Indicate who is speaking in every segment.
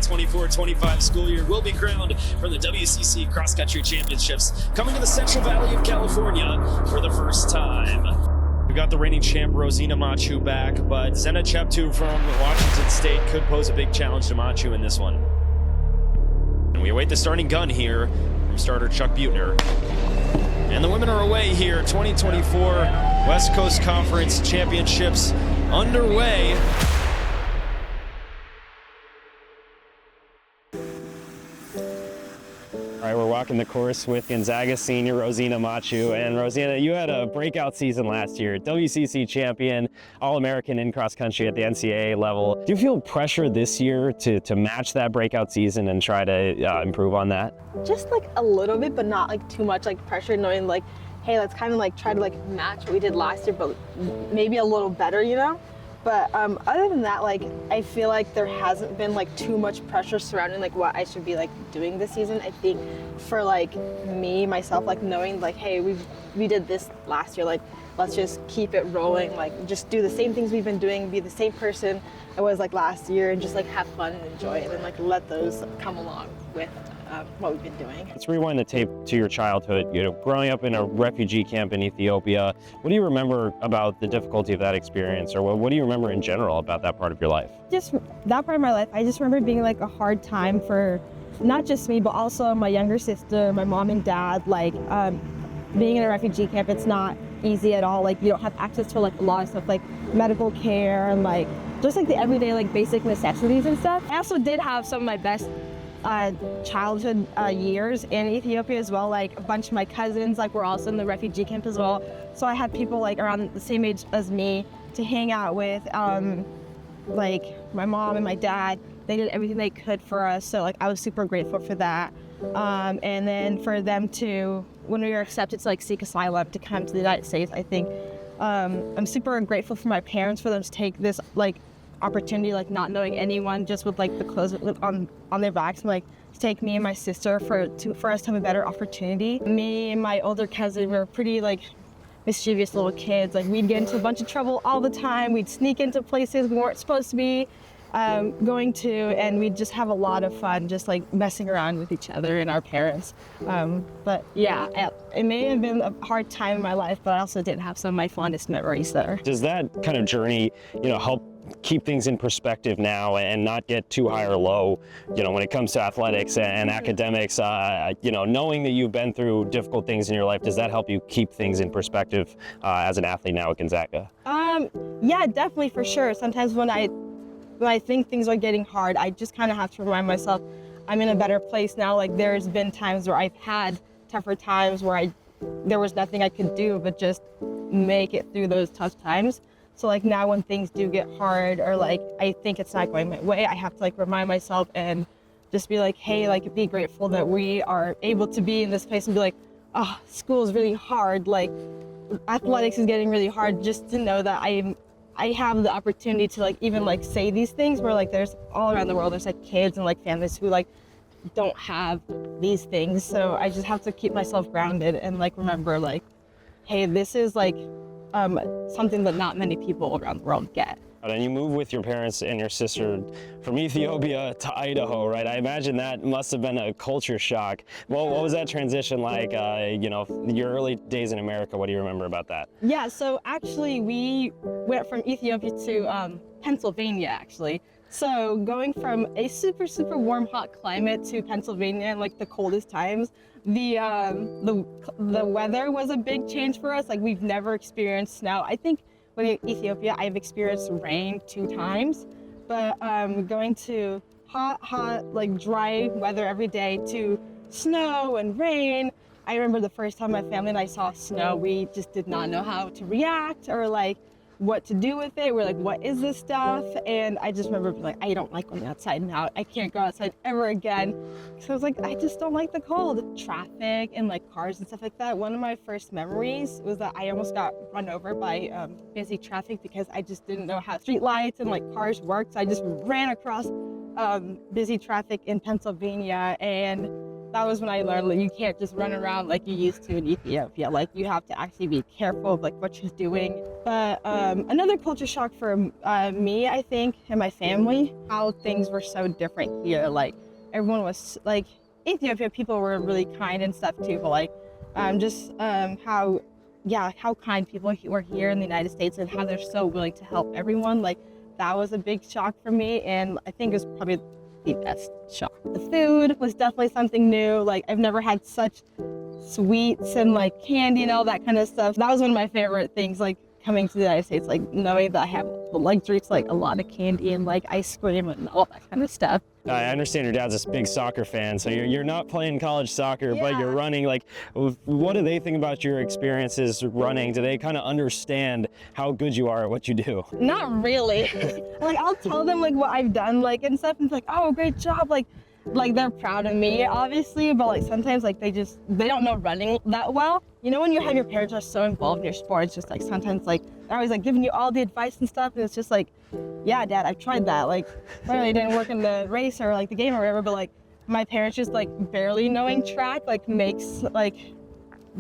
Speaker 1: 2024-25 school year will be crowned for the WCC Cross Country Championships, coming to the Central Valley of California for the first time. We've got the reigning champ Rosina Machu back, but Zena Cheptu from Washington State could pose a big challenge to Machu in this one. And we await the starting gun here from starter Chuck Buettner. And the women are away here. 2024 West Coast Conference Championships underway. All right, we're walking the course with Gonzaga senior Rosina Machu. And Rosina, you had a breakout season last year, WCC champion, All-American in cross country at the NCAA level. Do you feel pressure this year to match that breakout season and try to improve on that?
Speaker 2: Just like a little bit, but not like too much like pressure, knowing like, hey, let's kind of like try to like match what we did last year, but maybe a little better, you know? But other than that, like, I feel like there hasn't been like too much pressure surrounding like what I should be like doing this season. I think for like me, myself, like knowing like, hey, we did this last year, like, let's just keep it rolling, like just do the same things we've been doing, be the same person I was like last year, and just like have fun and enjoy it, and like let those come along with what we've been doing.
Speaker 1: Let's rewind the tape to your childhood. You know, growing up in a refugee camp in Ethiopia, what do you remember about the difficulty of that experience, or what do you remember in general about that part of your life?
Speaker 3: Just that part of my life, I just remember being like a hard time for not just me, but also my younger sister, my mom and dad. Like being in a refugee camp, it's not easy at all. Like you don't have access to like a lot of stuff like medical care and like just like the everyday like basic necessities and stuff. I also did have some of my best childhood years in Ethiopia as well. Like a bunch of my cousins like were also in the refugee camp as well. So I had people like around the same age as me to hang out with. Like my mom and my dad, they did everything they could for us. So like I was super grateful for that. And then for them to, when we were accepted to like seek asylum to come to the United States, I think I'm super grateful for my parents for them to take this like opportunity, like not knowing anyone, just with like the clothes on their backs, and like to take me and my sister for us to have a better opportunity. Me and my older cousin were pretty like mischievous little kids. Like we'd get into a bunch of trouble all the time. We'd sneak into places we weren't supposed to be going to, and we'd just have a lot of fun just like messing around with each other and our parents. But yeah, it may have been a hard time in my life, but I also did have some of my fondest memories there.
Speaker 1: Does that kind of journey, you know, help keep things in perspective now and not get too high or low, you know, when it comes to athletics and academics? You know, knowing that you've been through difficult things in your life, does that help you keep things in perspective as an athlete now at Gonzaga?
Speaker 3: Yeah, definitely, for sure. Sometimes when I think things are getting hard, I just kind of have to remind myself I'm in a better place now. Like there's been times where I've had tougher times where there was nothing I could do but just make it through those tough times. So like now when things do get hard, or like I think it's not going my way, I have to like remind myself and just be like, hey, like be grateful that we are able to be in this place, and be like, oh, school is really hard, like athletics is getting really hard, just to know that I have the opportunity to like even like say these things, where like there's all around the world, there's like kids and like families who like don't have these things. So I just have to keep myself grounded and like remember like, hey, this is like something that not many people around the world get.
Speaker 1: And you moved with your parents and your sister from Ethiopia to Idaho, right? I imagine that must have been a culture shock. Well, what was that transition like? You know, your early days in America, what do you remember about that?
Speaker 3: Yeah, so actually we went from Ethiopia to Pennsylvania, actually. So going from a super, super warm, hot climate to Pennsylvania in like the coldest times, the weather was a big change for us. Like we've never experienced snow. I think in Ethiopia, I've experienced rain 2 times, but going to hot, like dry weather every day to snow and rain. I remember the first time my family and I saw snow, we just did not know how to react or like what to do with it. We're like, what is this stuff? And I just remember being like, I don't like going outside now. I can't go outside ever again. So I was like, I just don't like the cold. Traffic and like cars and stuff like that. One of my first memories was that I almost got run over by busy traffic because I just didn't know how street lights and like cars worked. So I just ran across busy traffic in Pennsylvania, and that was when I learned that you can't just run around like you used to in Ethiopia. Like you have to actually be careful of like what you're doing. But another culture shock for me, I think, and my family, how things were so different here. Like everyone was like, Ethiopia people were really kind and stuff too, but like how kind people were here in the United States and how they're so willing to help everyone. Like that was a big shock for me, and I think it was probably the best shock. The food was definitely something new. Like I've never had such sweets and like candy and all that kind of stuff. That was one of my favorite things, like coming to the United States, like knowing that I have the luxury to like a lot of candy and like ice cream and all that kind of stuff.
Speaker 1: I understand your dad's a big soccer fan, so you're not playing college soccer, but you're running. Like, what do they think about your experiences running? Do they kind of understand how good you are at what you do?
Speaker 3: Not really. Like I'll tell them like what I've done, like and stuff, and it's like, oh, great job, like they're proud of me, obviously, but like sometimes like they don't know running that well. You know, when you have your parents are so involved in your sport, it's just like sometimes like they're always like giving you all the advice and stuff, and it's just like, yeah, Dad, I've tried that. Like, clearly it didn't work in the race or like the game or whatever, but like my parents just like barely knowing track like makes like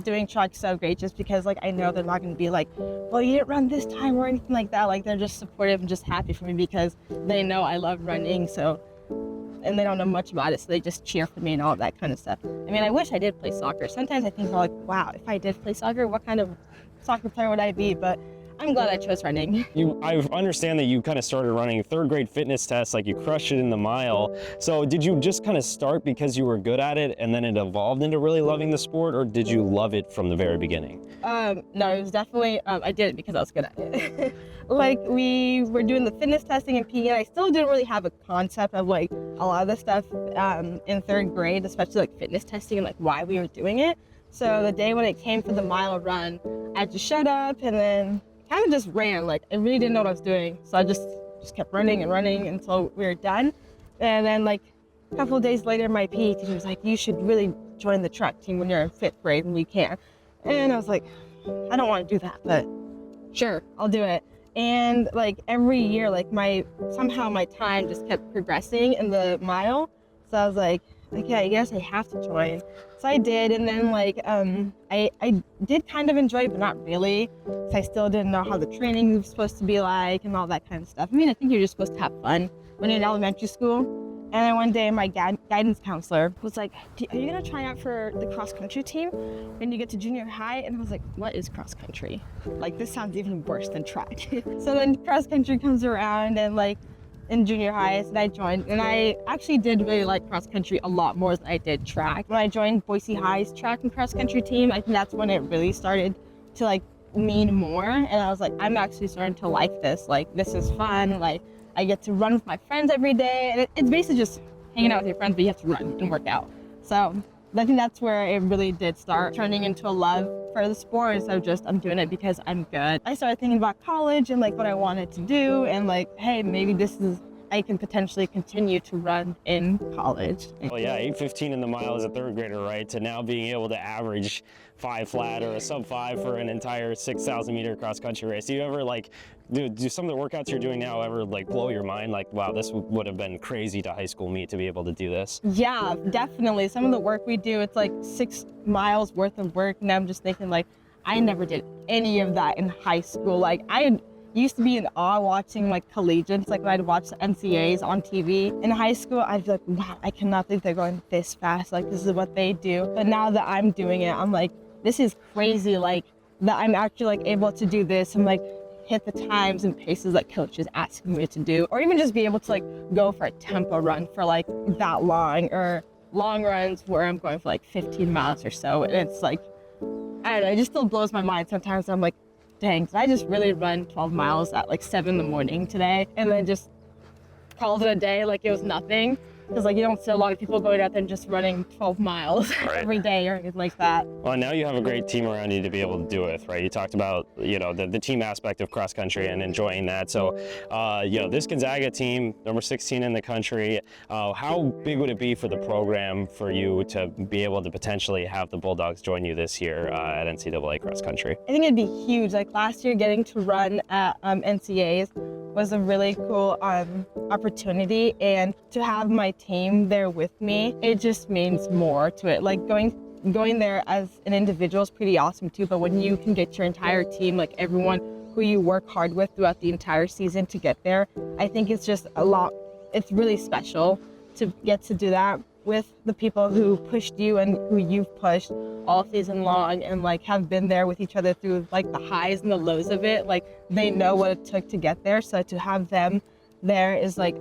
Speaker 3: doing track so great, just because like I know they're not going to be like, well, you didn't run this time or anything like that. Like they're just supportive and just happy for me because they know I love running. So, and they don't know much about it, so they just cheer for me and all that kind of stuff. I mean, I wish I did play soccer. Sometimes I think like, wow, if I did play soccer, what kind of soccer player would I be? But I'm glad I chose running.
Speaker 1: I understand that you kind of started running third grade fitness tests, like you crushed it in the mile. So did you just kind of start because you were good at it and then it evolved into really loving the sport, or did you love it from the very beginning?
Speaker 3: No, it was definitely, I did it because I was good at it. Like we were doing the fitness testing and PE, and I still didn't really have a concept of like a lot of the stuff in third grade, especially like fitness testing and like why we were doing it. So the day when it came for the mile run, I just shut up and then kind of just ran. Like I really didn't know what I was doing, so I just kept running and running until we were done. And then like a couple of days later, my PE teacher was like, you should really join the track team when you're in 5th grade when you can. And I was like, I don't want to do that, but sure, I'll do it. And like every year, like somehow my time just kept progressing in the mile. So I was like, okay, I guess I have to join. So I did, and then like I did kind of enjoy it, but not really. So I still didn't know how the training was supposed to be like and all that kind of stuff. I mean, I think you're just supposed to have fun when you're in elementary school. And then one day my guidance counselor was like, are you gonna try out for the cross country team when you get to junior high? And I was like, what is cross country? Like this sounds even worse than track. So then cross country comes around, and like in junior high, and I joined, and I actually did really like cross country a lot more than I did track. When I joined Boise High's track and cross country team, I think that's when it really started to like mean more. And I was like, I'm actually starting to like this. Like this is fun. Like I get to run with my friends every day, and it's basically just hanging out with your friends, but you have to run and work out. So I think that's where it really did start turning into a love for the sport instead of just I'm doing it because I'm good. I started thinking about college and like what I wanted to do, and like, hey, maybe I can potentially continue to run in college.
Speaker 1: Well, yeah, 8:15 in the mile as a third grader, right? To now being able to average 5 flat or a sub 5 for an entire 6,000 meter cross country race. Do you ever like, do some of the workouts you're doing now ever like blow your mind? Like, wow, this would have been crazy to high school me to be able to do this.
Speaker 3: Yeah, definitely. Some of the work we do, it's like 6 miles worth of work. And I'm just thinking like, I never did any of that in high school. Like I used to be in awe watching like collegiates, like when I'd watch the NCAAs on TV. In high school, I'd be like, wow, I cannot believe they're going this fast. Like this is what they do. But now that I'm doing it, I'm like, this is crazy. Like that I'm actually like able to do this and like hit the times and paces that coach is asking me to do, or even just be able to like go for a tempo run for like that long, or long runs where I'm going for like 15 miles or so. And it's like, I don't know, it just still blows my mind sometimes. I'm like, dang, did I just really run 12 miles at like 7 in the morning today? And then just called it a day like it was nothing. Because like you don't see a lot of people going out there and just running 12 miles every day or anything like that.
Speaker 1: Well, now you have a great team around you to be able to do it, right? You talked about, you know, the team aspect of cross country and enjoying that. So, you know, this Gonzaga team, number 16 in the country, how big would it be for the program for you to be able to potentially have the Bulldogs join you this year at NCAA cross country?
Speaker 3: I think it'd be huge. Like last year, getting to run at NCAAs was a really cool opportunity, and to have my team there with me, it just means more to it. Like going there as an individual is pretty awesome too, but when you can get your entire team, like everyone who you work hard with throughout the entire season to get there, I think it's just it's really special to get to do that with the people who pushed you and who you've pushed all season long, and like have been there with each other through like the highs and the lows of it. Like they know what it took to get there, so to have them there is a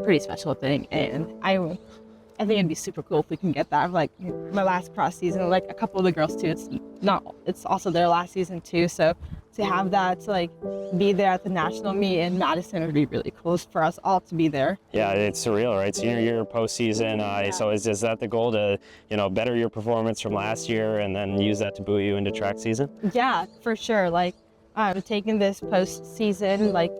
Speaker 3: pretty special thing, and I think it'd be super cool if we can get that. Like my last cross season, like a couple of the girls too, it's also their last season too, so to have that, to like be there at the national meet in Madison would be really cool for us all to be there.
Speaker 4: Yeah, it's surreal, right? Senior year, postseason. So is that the goal, to better your performance from last year and then use that to buoy you into track season?
Speaker 3: Yeah, for sure. Like taking this postseason, like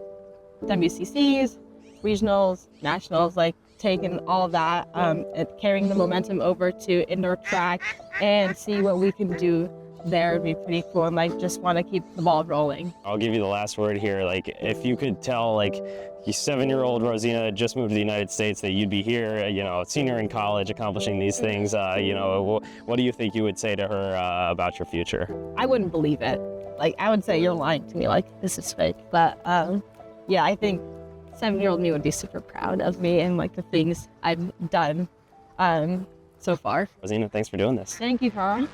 Speaker 3: WCCs, regionals, nationals, like taking all of that and carrying the momentum over to indoor track and see what we can do there would be pretty cool, and like just want to keep the ball rolling.
Speaker 4: I'll give you the last word here. Like if you could tell like you 7-year-old Rosina just moved to the United States that you'd be here, senior in college accomplishing these things, what do you think you would say to her about your future?
Speaker 3: I wouldn't believe it. Like I would say, you're lying to me, like this is fake. But yeah, I think 7-year-old me would be super proud of me and like the things I've done so far.
Speaker 4: Rosina, thanks for doing this.
Speaker 3: Thank you, Carl.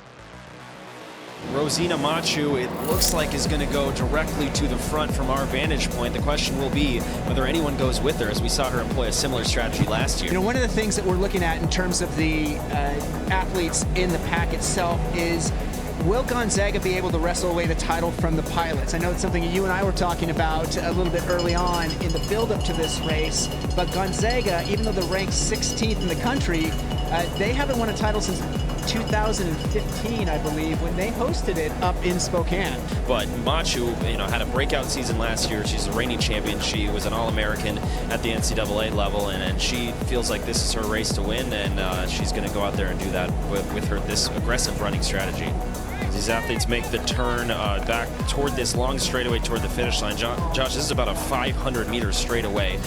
Speaker 1: Rosina Machu, it looks like, is going to go directly to the front from our vantage point. The question will be whether anyone goes with her, as we saw her employ a similar strategy last year.
Speaker 5: One of the things that we're looking at in terms of the athletes in the pack itself is, will Gonzaga be able to wrestle away the title from the pilots? I know it's something you and I were talking about a little bit early on in the build-up to this race, but Gonzaga, even though they're ranked 16th in the country, they haven't won a title since 2015, I believe, when they hosted it up in Spokane.
Speaker 1: But Machu, had a breakout season last year. She's a reigning champion. She was an All-American at the NCAA level, and she feels like this is her race to win, and she's going to go out there and do that with her this aggressive running strategy. These athletes make the turn back toward this long straightaway toward the finish line. Josh, this is about a 500-meter straightaway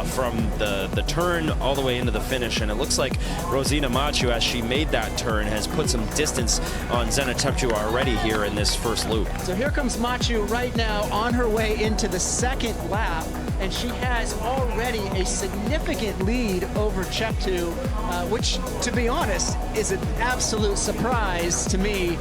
Speaker 1: from the turn all the way into the finish, and it looks like Rosina Machu, as she made that turn, has put some distance on Zena Teptu already here in this first loop.
Speaker 5: So here comes Machu right now on her way into the second lap, and she has already a significant lead over Teptu, which, to be honest, is an absolute surprise to me.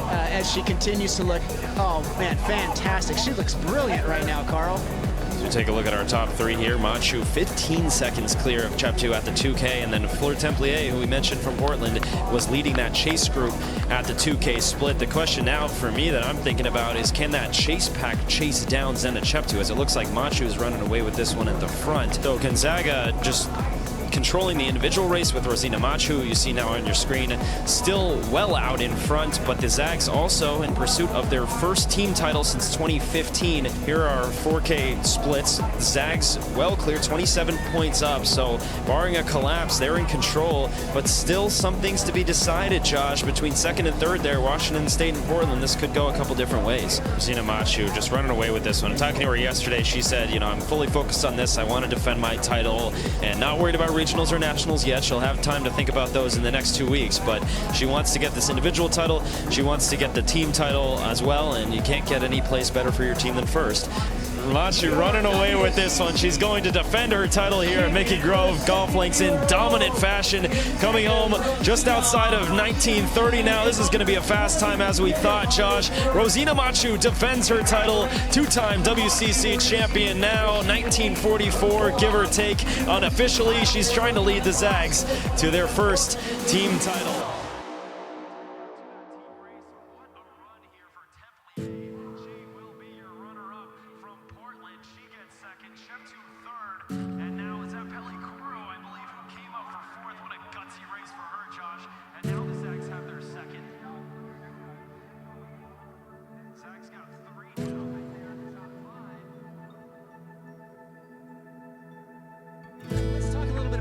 Speaker 5: As she continues to look, oh man, fantastic. She looks brilliant right now, Carl.
Speaker 1: So we take a look at our top three here. Machu 15 seconds clear of Teptu at the 2K, and then Fleur Templier, who we mentioned from Portland, was leading that chase group at the 2K split. The question now for me that I'm thinking about is, can that chase pack chase down Zena Teptu, as it looks like Machu is running away with this one at the front. So Gonzaga just controlling the individual race with Rosina Machu, you see now on your screen, still well out in front, but the Zags also in pursuit of their first team title since 2015. Here are our 4K splits. The Zags well clear, 27 points up, so barring a collapse, they're in control, but still some things to be decided, Josh, between second and third there, Washington State and Portland. This could go a couple different ways. Rosina Machu just running away with this one. I'm talking to her yesterday. She said, I'm fully focused on this. I want to defend my title and not worried about regionals or nationals yet. She'll have time to think about those in the next 2 weeks, but she wants to get this individual title. She wants to get the team title as well, and you can't get any place better for your team than first. Machu running away with this one. She's going to defend her title here at Mickey Grove Golf Links in dominant fashion, coming home just outside of 1930 now. This is going to be a fast time as we thought, Josh. Rosina Machu defends her title, two-time WCC champion now, 1944, give or take. Unofficially, she's trying to lead the Zags to their first team title.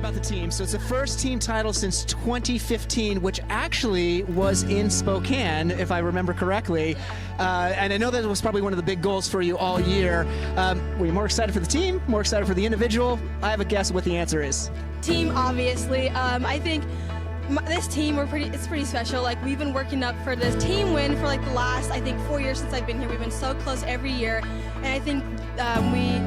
Speaker 5: about the team. So it's the first team title since 2015, which actually was in Spokane, if I remember correctly. And I know that was probably one of the big goals for you all year. Were you more excited for the team, more excited for the individual? I have a guess what the answer is.
Speaker 6: Team, obviously. I think this team, it's pretty special. Like, we've been working up for this team win for like the last, I think, 4 years since I've been here. We've been so close every year, and I think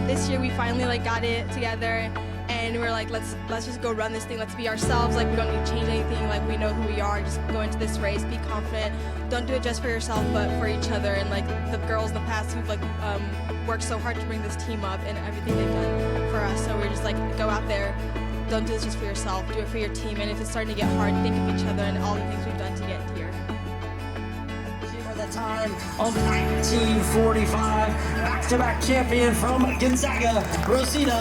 Speaker 6: this year we finally like got it together, and we're like, let's just go run this thing. Let's be ourselves. Like, we don't need to change anything. Like, we know who we are. Just go into this race, be confident. Don't do it just for yourself, but for each other. And like the girls in the past who've like worked so hard to bring this team up and everything they've done for us. So we're just like, go out there. Don't do this just for yourself, do it for your team, and if it's starting to get hard, think of each other and all the things we've done to get here.
Speaker 7: For the time of 1945, back-to-back champion from Gonzaga, Rosina.